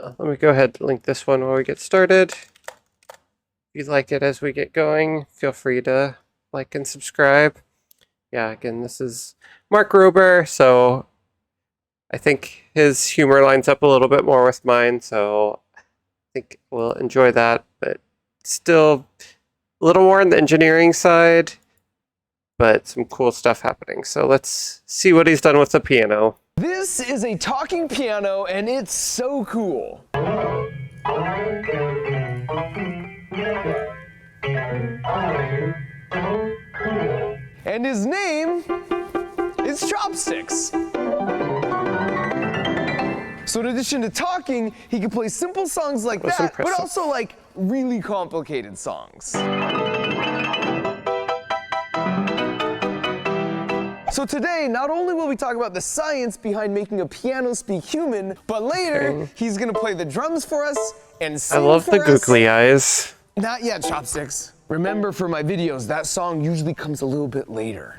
Let me go ahead and link this one while we get started. If you like it as we get going, feel free to like and subscribe. Yeah, again, this is Mark Rober, so I think his humor lines up a little bit more with mine, so I think we'll enjoy that, but still a little more on the engineering side, but some cool stuff happening. So let's see what he's done with the piano. This is a talking piano, and it's so cool. And his name is Chopsticks. So in addition to talking, he can play simple songs like that, but also like really complicated songs. So today, not only will we talk about the science behind making a piano speak human, but later he's gonna play the drums for us and sing for us. I love the googly eyes. Not yet, Chopsticks. Remember, for my videos, that song usually comes a little bit later.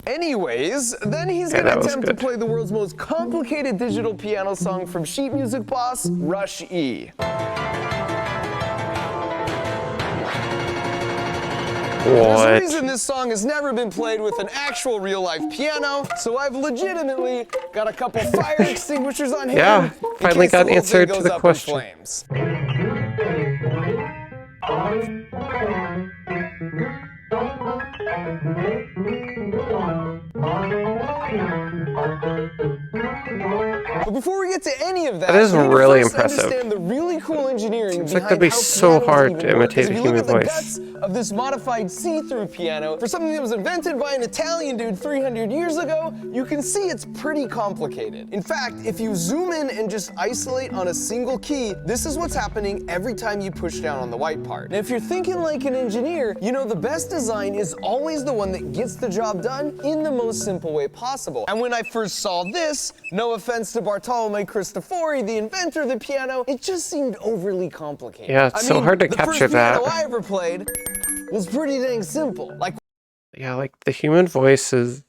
Anyways, then he's gonna attempt to play the world's most complicated digital piano song from sheet music boss, Rush E. There's a reason this song has never been played with an actual real-life piano, so I've legitimately got a couple fire extinguishers on hand. Yeah, finally got an answer to the question. But before we get to any of that is really impressive. Understand the really cool engineering Seems like that'd be so hard to imitate a human voice. If you look at the guts of this modified see-through piano, for something that was invented by an Italian dude 300 years ago, you can see it's pretty complicated. In fact, if you zoom in and just isolate on a single key, this is what's happening every time you push down on the white part. And if you're thinking like an engineer, you know the best design is always the one that gets the job done in the most simple way possible. And when I first saw this, no offense to Bartolome Cristofori, the inventor of the piano, it just seemed overly complicated. Yeah, it's so hard to capture that. The first piano I ever played was pretty dang simple. Yeah, like the human voice is,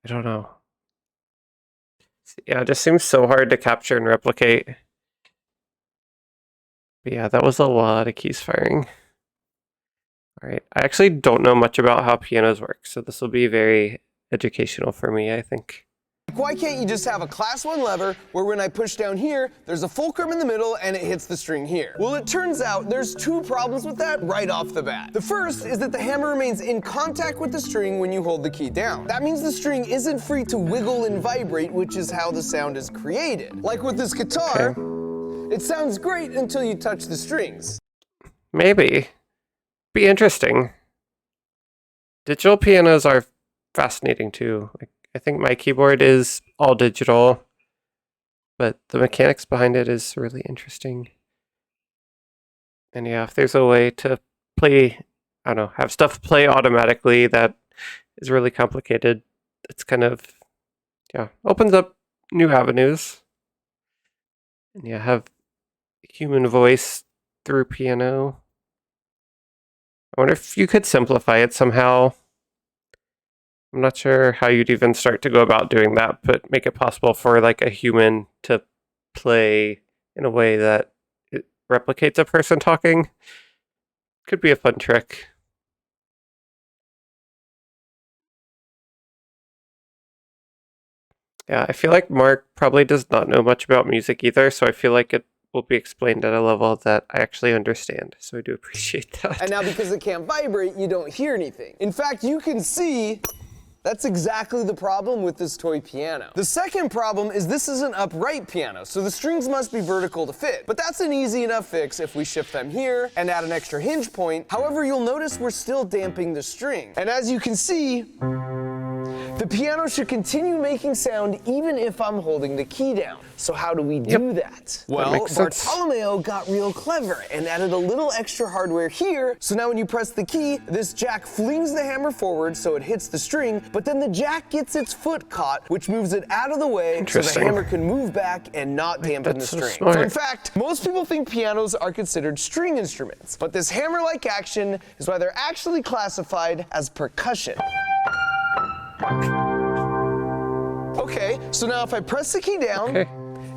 I don't know. Yeah, it just seems so hard to capture and replicate. But yeah, that was a lot of keys firing. All right, I actually don't know much about how pianos work, so this will be very educational for me, I think. Why can't you just have a class 1 lever where when I push down here, there's a fulcrum in the middle and it hits the string here? Well, it turns out there's 2 problems with that right off the bat. The first is that the hammer remains in contact with the string when you hold the key down. That means the string isn't free to wiggle and vibrate, which is how the sound is created. Like with this guitar, it sounds great until you touch the strings. Maybe. Be interesting. Digital pianos are fascinating too. Like, I think my keyboard is all digital, but the mechanics behind it is really interesting. And yeah, if there's a way to play, I don't know, have stuff play automatically that is really complicated, it's kind of, yeah, opens up new avenues. And yeah, have human voice through piano. I wonder if you could simplify it somehow. I'm not sure how you'd even start to go about doing that, but make it possible for like a human to play in a way that it replicates a person talking. Could be a fun trick. Yeah, I feel like Mark probably does not know much about music either, so I feel like it will be explained at a level that I actually understand, so I do appreciate that. And now because it can't vibrate, you don't hear anything. In fact, you can see that's exactly the problem with this toy piano. The second problem is this is an upright piano, so the strings must be vertical to fit. But that's an easy enough fix if we shift them here and add an extra hinge point. However, you'll notice we're still damping the string. And as you can see, The piano should continue making sound even if I'm holding the key down. So how do we do that? Well, makes sense. Bartolomeo got real clever and added a little extra hardware here. So now when you press the key, this jack flings the hammer forward so it hits the string, but then the jack gets its foot caught, which moves it out of the way so the hammer can move back and not dampen the string. So in fact, most people think pianos are considered string instruments, but this hammer-like action is why they're actually classified as percussion. Okay, so now if I press the key down,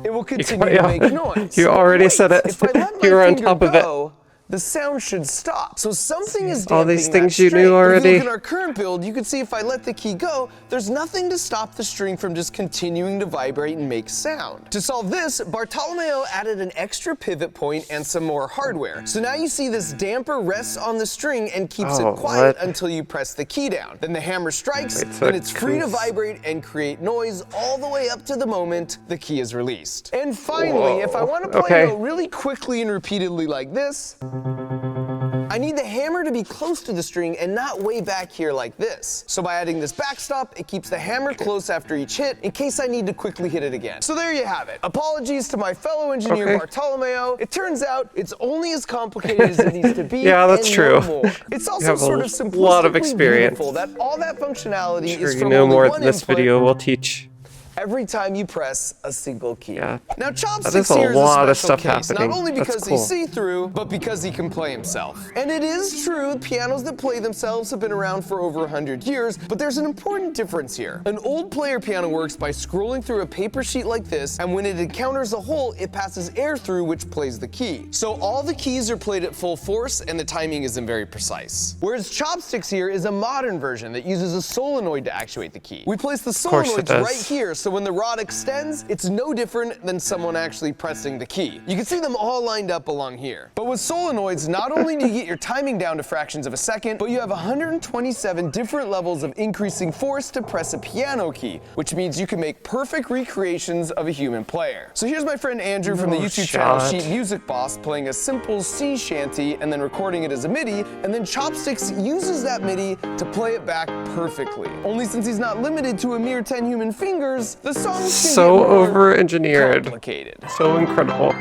it will continue to make noise. You already said it. If I let my You were on finger top of go, the sound should stop. So something is dampening all these things that you string. knew already. If you look at our current build, you can see if I let the key go, there's nothing to stop the string from just continuing to vibrate and make sound. To solve this, Bartolomeo added an extra pivot point and some more hardware. So now you see this damper rests on the string and keeps it quiet until you press the key down. Then the hammer strikes, and it's free to vibrate and create noise all the way up to the moment the key is released. And finally, if I want to play a note really quickly and repeatedly like this, I need the hammer to be close to the string and not way back here like this. So by adding this backstop, it keeps the hammer close after each hit in case I need to quickly hit it again. So there you have it. Apologies to my fellow engineer Bartolomeo. It turns out it's only as complicated as it needs to be. Yeah, that's and true. No more. It's also sort of simplistically lot of experience. beautiful that all that functionality is You from know only more one than this input video will teach. every time you press a single key. Yeah. Now Chopsticks That is a here is lot a of special stuff case, happening. not only That's because cool. he's see-through, but because he can play himself. And it is true, pianos that play themselves have been around for over 100 years, but there's an important difference here. An old player piano works by scrolling through a paper sheet like this, and when it encounters a hole, it passes air through, which plays the key. So all the keys are played at full force, and the timing isn't very precise. Whereas Chopsticks here is a modern version that uses a solenoid to actuate the key. We place the solenoids right here, so when the rod extends, it's no different than someone actually pressing the key. You can see them all lined up along here. But with solenoids, not only do you get your timing down to fractions of a second, but you have 127 different levels of increasing force to press a piano key, which means you can make perfect recreations of a human player. So here's my friend Andrew from the YouTube channel Sheet Music Boss playing a simple sea shanty and then recording it as a MIDI, and then Chopsticks uses that MIDI to play it back perfectly. Only since he's not limited to a mere 10 human fingers, the songs can So get more over-engineered. complicated. So incredible.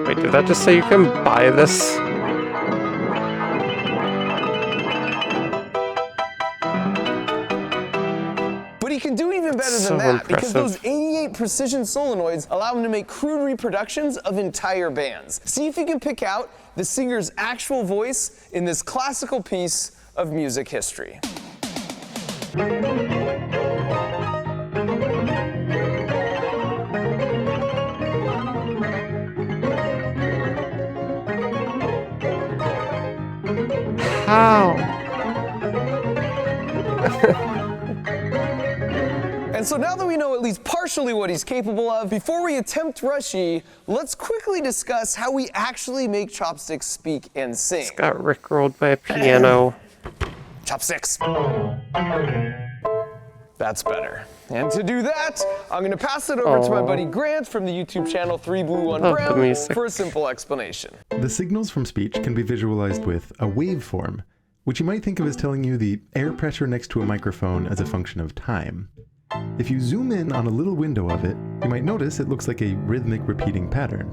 Wait, did that just say you can buy this? But he can do even better So than that, because impressive. those 88 precision solenoids allow him to make crude reproductions of entire bands. See if you can pick out the singer's actual voice in this classical piece of music history. How? And so now that we know at least partially what he's capable of, before we attempt Rushy, let's quickly discuss how we actually make Chopsticks speak and sing. Got rickrolled by a piano. Chopsticks. That's better. And to do that, I'm going to pass it over to my buddy Grant from the YouTube channel 3 Blue 1 Love the Brown music. for a simple explanation. The signals from speech can be visualized with a waveform, which you might think of as telling you the air pressure next to a microphone as a function of time. If you zoom in on a little window of it, you might notice it looks like a rhythmic repeating pattern.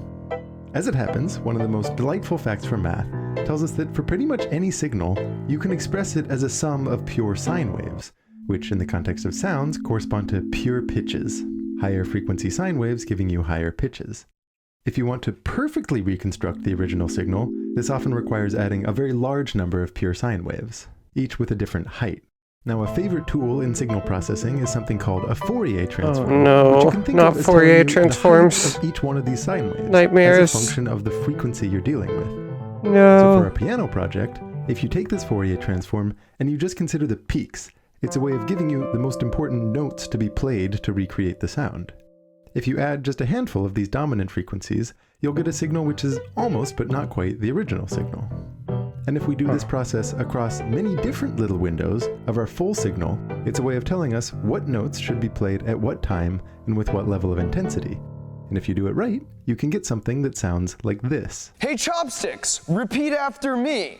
As it happens, one of the most delightful facts from math tells us that for pretty much any signal, you can express it as a sum of pure sine waves, which in the context of sounds correspond to pure pitches, higher frequency sine waves giving you higher pitches. If you want to perfectly reconstruct the original signal, this often requires adding a very large number of pure sine waves, each with a different height. Now, a favorite tool in signal processing is something called a Fourier transform. Oh no, which you can think not of as Fourier telling you transforms. the height of each one of these sine waves Nightmares. as a function of the frequency you're dealing with. So No. for a piano project, if you take this Fourier transform and you just consider the peaks, it's a way of giving you the most important notes to be played to recreate the sound. If you add just a handful of these dominant frequencies, you'll get a signal which is almost but not quite the original signal. And if we do this process across many different little windows of our full signal, it's a way of telling us what notes should be played at what time and with what level of intensity. And if you do it right, you can get something that sounds like this. Hey chopsticks, repeat after me.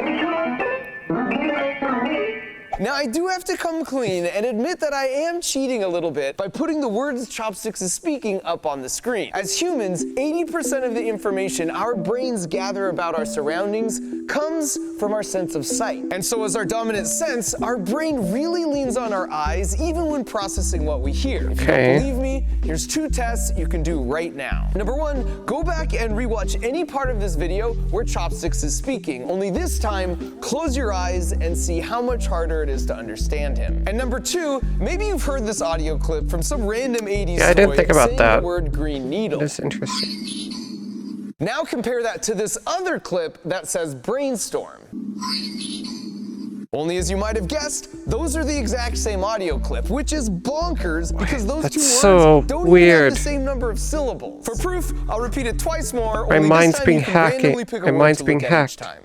Now I do have to come clean and admit that I am cheating a little bit by putting the words chopsticks is speaking up on the screen. As humans, 80% of the information our brains gather about our surroundings comes from our sense of sight. And so as our dominant sense, our brain really leans on our eyes even when processing what we hear. If you don't believe me, here's 2 tests you can do right now. Number 1, go back and rewatch any part of this video where chopsticks is speaking, only this time, close your eyes and see how much harder it is to understand him. And number 2, maybe you've heard this audio clip from some random 80s I didn't toy think about saying that. the word green needle. That's interesting. Now compare that to this other clip that says brainstorm. Only as you might have guessed, those are the exact same audio clip, which is bonkers because those That's 2 words so don't weird. even have the same number of syllables. For proof, I'll repeat it twice more. My only mind's this time being you can randomly hacking. pick a My word mind's to being look at each hacked. time.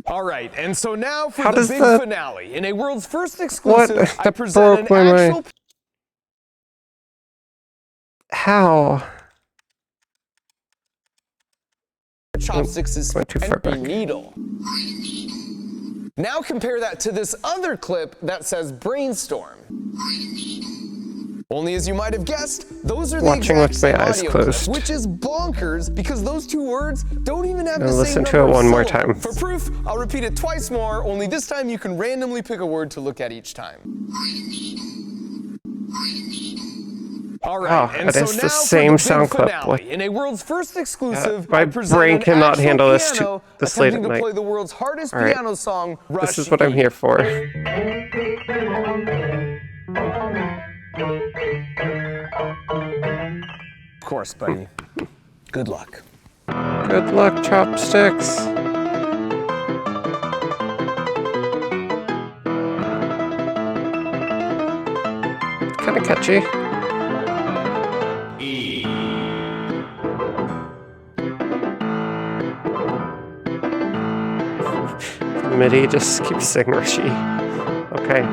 All right, and so now for How the does big the- finale. In a world's first exclusive, I That present an broke my actual mind. How? chopsticks is Went too far empty back. needle. Now compare that to this other clip that says brainstorm. Only as you might have guessed, those are the Watching exact with my same eyes audio closed. clip, which is bonkers because those 2 words don't even have Now the listen same to number it of one more syllables. time. For proof, I'll repeat it twice more, only this time you can randomly pick a word to look at each time. All right, Oh, and it so is now the for same the big sound clip. finale. What? In a world's first exclusive, my I present brain an cannot actual handle this piano this late at attempting to night. play the world's hardest All right. piano song, Rush This is what I'm E. here for. Of course, buddy. Good luck. Good luck, chopsticks. Kind of catchy. The MIDI just keeps saying Rishi. Okay.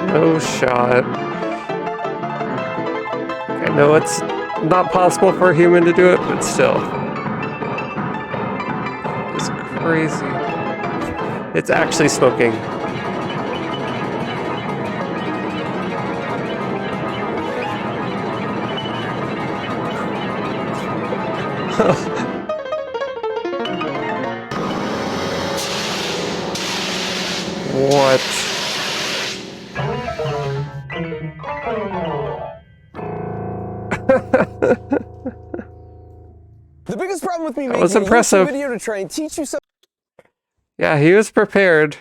No shot. I know it's not possible for a human to do it, but still. It's crazy. It's actually smoking. What? The biggest problem with me That was making a impressive. YouTube video to try and teach you something. Yeah, he was prepared.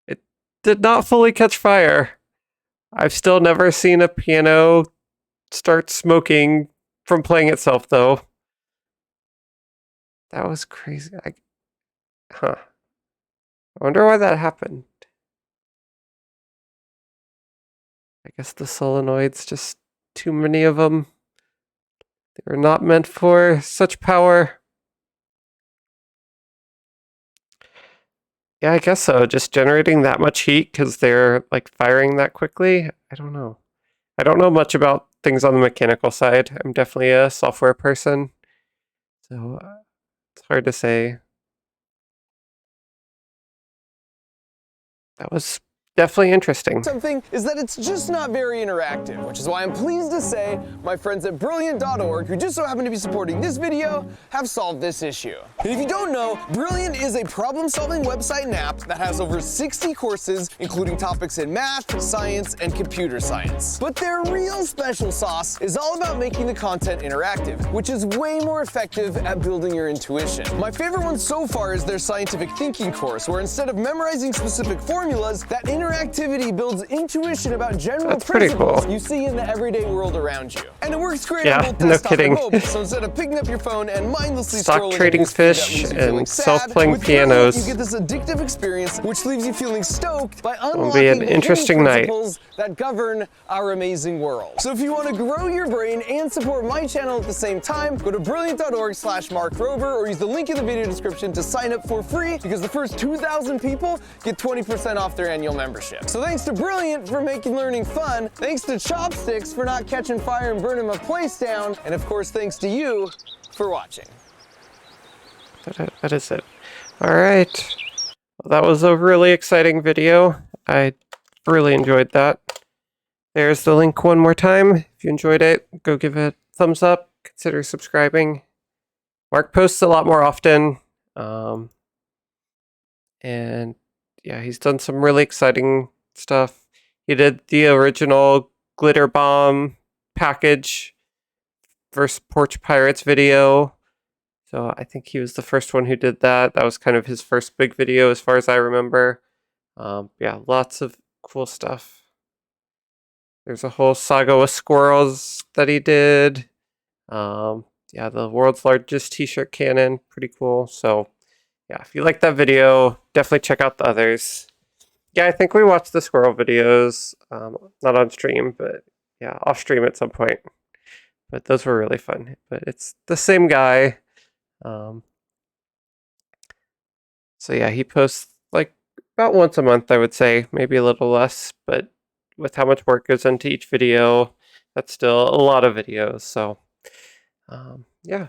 It did not fully catch fire. I've still never seen a piano start smoking from playing itself, though. That was crazy. I wonder why that happened. I guess the solenoids, just too many of them. They were not meant for such power. Yeah, I guess so. Just generating that much heat because they're like firing that quickly. I don't know. I don't know much about things on the mechanical side. I'm definitely a software person. So it's hard to say. That was definitely interesting. Something is that it's just not very interactive, which is why I'm pleased to say my friends at Brilliant.org, who just so happen to be supporting this video, have solved this issue. And if you don't know, Brilliant is a problem-solving website and app that has over 60 courses, including topics in math, science, and computer science. But their real special sauce is all about making the content interactive, which is way more effective at building your intuition. My favorite one so far is their scientific thinking course, where instead of memorizing specific formulas, that interactive interactivity builds intuition about general That's pretty principles cool. you see in the everyday world around you. And it works great Yeah, on both no desktop kidding. and mobile, so instead of picking up your phone and mindlessly Stock scrolling trading a newsfeed that fish leaves you feeling and sad, self-playing with Brilliant, pianos. you get this addictive experience which leaves you feeling stoked by It'll unlocking be an the hidden interesting night. principles that govern our amazing world. So if you want to grow your brain and support my channel at the same time, go to brilliant.org/MarkRover or use the link in the video description to sign up for free, because the first 2,000 people get 20% off their annual membership. So thanks to Brilliant for making learning fun, thanks to Chopsticks for not catching fire and burning my place down, and of course thanks to you for watching. That is it. All right. Well, that was a really exciting video. I really enjoyed that. There's the link one more time. If you enjoyed it, go give it a thumbs up. Consider subscribing. Mark posts a lot more often. And yeah, he's done some really exciting stuff. He did the original Glitter Bomb package versus Porch Pirates video. So I think he was the first one who did that. That was kind of his first big video as far as I remember. Yeah, lots of cool stuff. There's a whole saga with squirrels that he did. Yeah, the world's largest t-shirt cannon, pretty cool. So yeah, if you like that video, definitely check out the others. Yeah, I think we watched the squirrel videos, not on stream, but yeah, off stream at some point. But those were really fun. But it's the same guy. So yeah, he posts like about once a month, I would say, maybe a little less, but with how much work goes into each video, that's still a lot of videos. So yeah.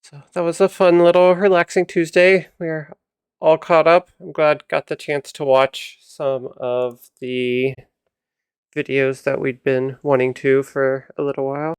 So that was a fun little relaxing Tuesday. We're all caught up. I'm glad got the chance to watch some of the videos that we'd been wanting to for a little while.